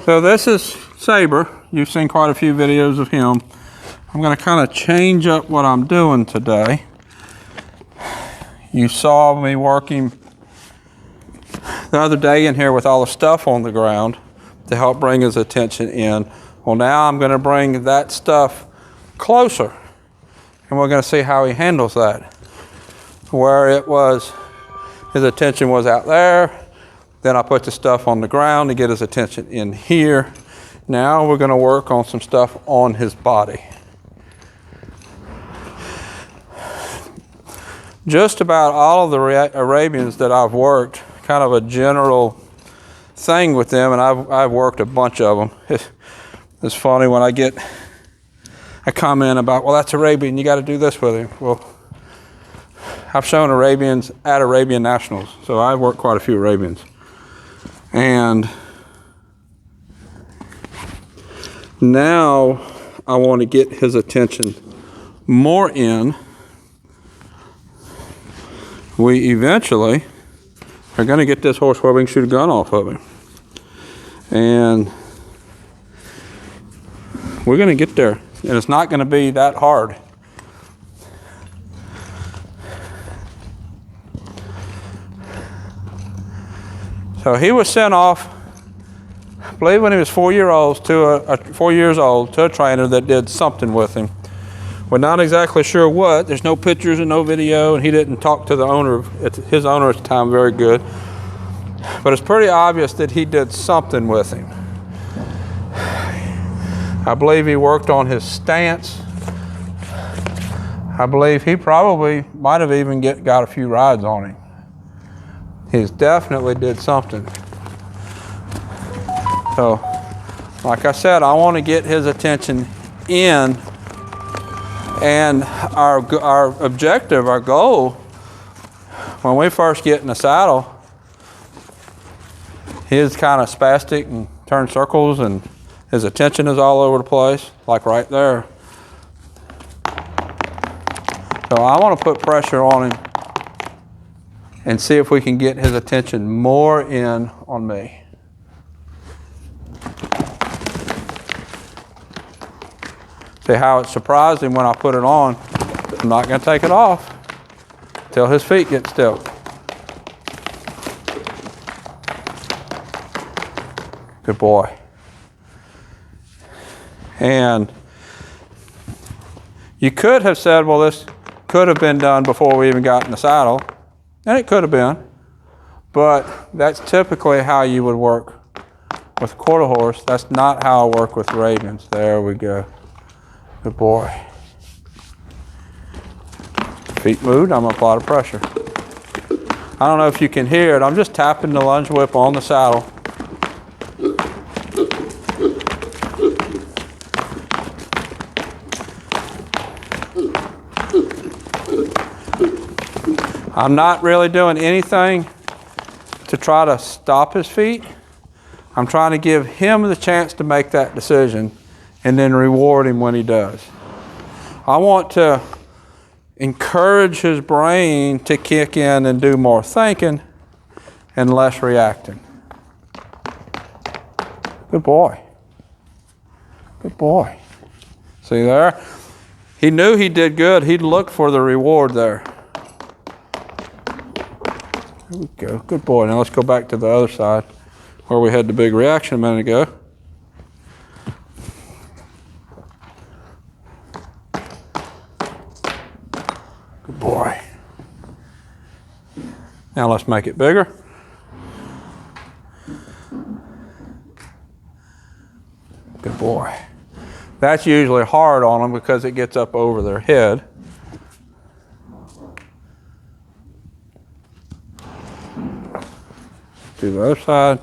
So this is Sabre. You've seen quite a few videos of him. I'm going to kind of change up what I'm doing today. You saw me working the other day in here with all the stuff on the ground to help bring his attention in. Well, now I'm going to bring that stuff closer, and we're going to see how he handles that. Where it was, his attention was out there. Then I put the stuff on the ground to get his attention in here. Now we're going to work on some stuff on his body. Just about all of the Arabians that I've worked, kind of a general thing with them, and I've worked a bunch of them. It's funny when I get a comment about, well, that's Arabian, you got to do this with him. Well, I've shown Arabians at Arabian Nationals, so I've worked quite a few Arabians. And now I want to get his attention more in. We eventually are going to get this horse where we can shoot a gun off of him. And we're going to get there. And it's not going to be that hard. So he was sent off, I believe when he was 4 years old, to a trainer that did something with him. We're not exactly sure what. There's no pictures and no video, and he didn't talk to the owner, his owner at the time, very good. But it's pretty obvious that he did something with him. I believe he worked on his stance. I believe he probably might have even got a few rides on him. He definitely did something. So, like I said, I want to get his attention in, and our objective, our goal, when we first get in the saddle, he's kind of spastic and turns circles, and his attention is all over the place, like right there. So I want to put pressure on him and see if we can get his attention more in on me. See how it surprised him when I put it on. I'm not going to take it off till his feet get still. Good boy. And you could have said, well, this could have been done before we even got in the saddle. And it could have been, but that's typically how you would work with a quarter horse. That's not how I work with Arabians. There we go. Good boy. Feet moved, I'm gonna apply the pressure. I don't know if you can hear it. I'm just tapping the lunge whip on the saddle. I'm not really doing anything to try to stop his feet. I'm trying to give him the chance to make that decision and then reward him when he does. I want to encourage his brain to kick in and do more thinking and less reacting. Good boy. Good boy. See there? He knew he did good. He'd look for the reward there. There we go. Good boy. Now let's go back to the other side where we had the big reaction a minute ago. Good boy. Now let's make it bigger. Good boy. That's usually hard on them because it gets up over their head. Do the other side.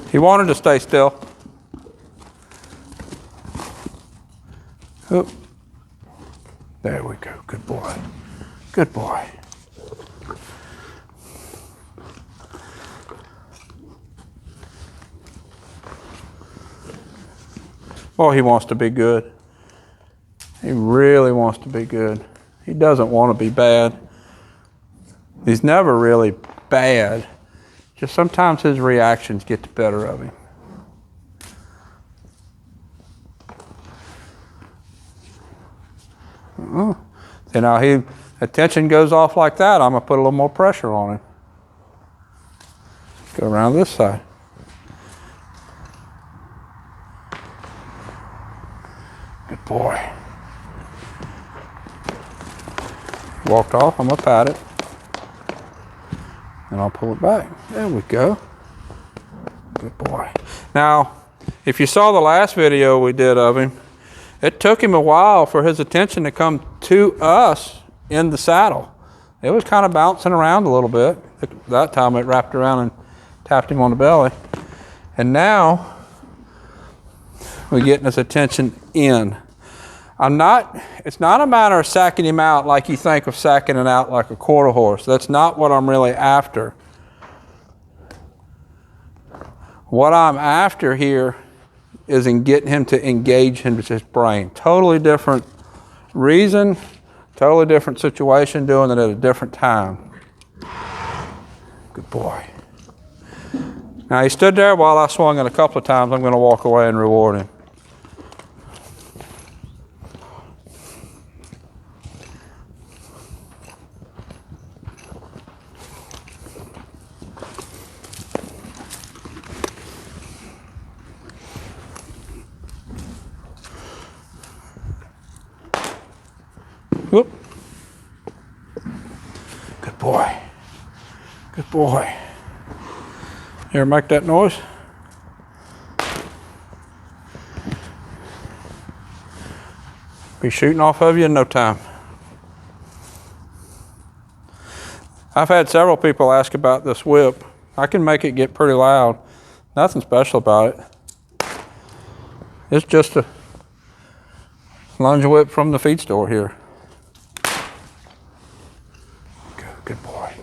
He wanted to stay still. Oop. There we go. Good boy. Good boy. Oh, he wants to be good. He really wants to be good. He doesn't want to be bad. He's never really bad. Just sometimes his reactions get the better of him. See, now attention goes off like that, I'm going to put a little more pressure on him. Go around this side. Good boy. Walked off, I'm going to pat it. And I'll pull it back. There we go. Good boy. Now, if you saw the last video we did of him, it took him a while for his attention to come to us in the saddle. It was kind of bouncing around a little bit. That time it wrapped around and tapped him on the belly. And now we're getting his attention in. It's not a matter of sacking him out like you think of sacking it out like a quarter horse. That's not what I'm really after. What I'm after here is in getting him to engage into his brain. Totally different reason, totally different situation, doing it at a different time. Good boy. Now he stood there while I swung it a couple of times. I'm going to walk away and reward him. Whoop. Good boy. Good boy. You ever make that noise? Be shooting off of you in no time. I've had several people ask about this whip. I can make it get pretty loud. Nothing special about it. It's just a lunge whip from the feed store here. Good boy.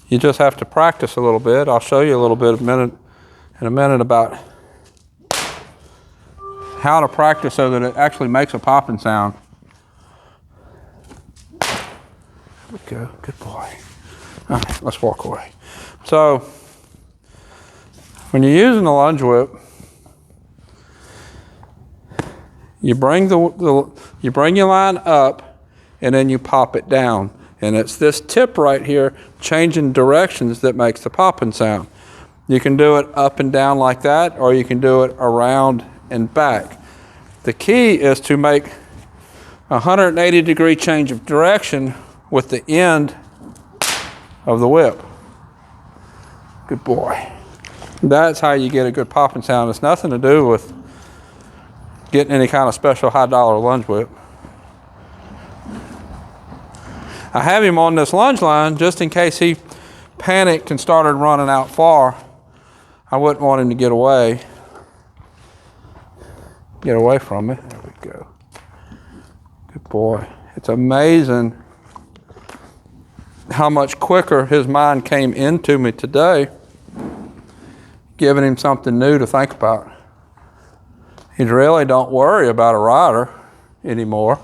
You just have to practice a little bit. I'll show you a little bit in a minute about how to practice so that it actually makes a popping sound. There we go. Good boy. All right, let's walk away. So, when you're using the lunge whip, you bring your line up, and then you pop it down. And it's this tip right here, changing directions, that makes the popping sound. You can do it up and down like that, or you can do it around and back. The key is to make a 180-degree change of direction with the end of the whip. Good boy. That's how you get a good popping sound. It's nothing to do with getting any kind of special high-dollar lunge whip. I have him on this lunge line just in case he panicked and started running out far. I wouldn't want him to get away from me. There we go. Good boy. It's amazing how much quicker his mind came into me today, giving him something new to think about. He really don't worry about a rider anymore.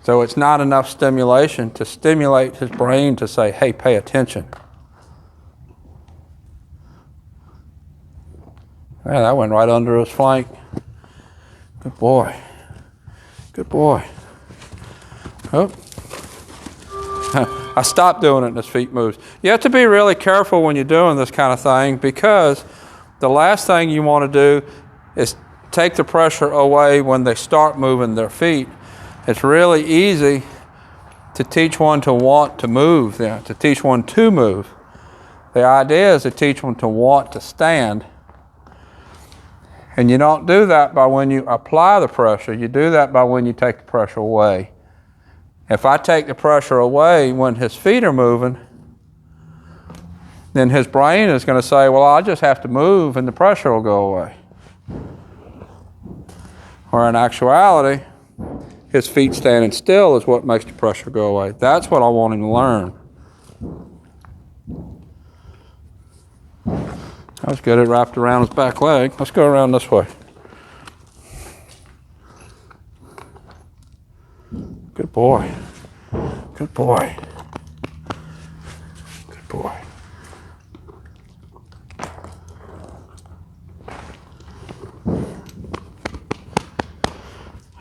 So it's not enough stimulation to stimulate his brain to say, hey, pay attention. Yeah, that went right under his flank. Good boy. Good boy. Oh. I stopped doing it and his feet moves. You have to be really careful when you're doing this kind of thing, because the last thing you want to do is take the pressure away when they start moving their feet. It's really easy to teach one to want to move, to teach one to move. The idea is to teach one to want to stand. And you don't do that by when you apply the pressure. You do that by when you take the pressure away. If I take the pressure away when his feet are moving, then his brain is going to say, well, I'll just have to move and the pressure will go away. Or in actuality, his feet standing still is what makes the pressure go away. That's what I want him to learn. That was good. It wrapped around his back leg. Let's go around this way. Good boy. Good boy. Good boy.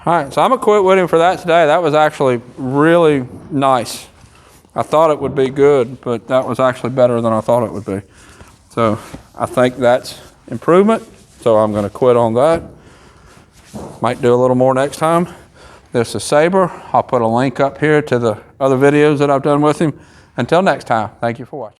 All right, so I'm gonna quit with him for that today. That was actually really nice. I thought it would be good, but that was actually better than I thought it would be. So I think that's improvement. So I'm gonna quit on that. Might do a little more next time. This is Sabre. I'll put a link up here to the other videos that I've done with him. Until next time, thank you for watching.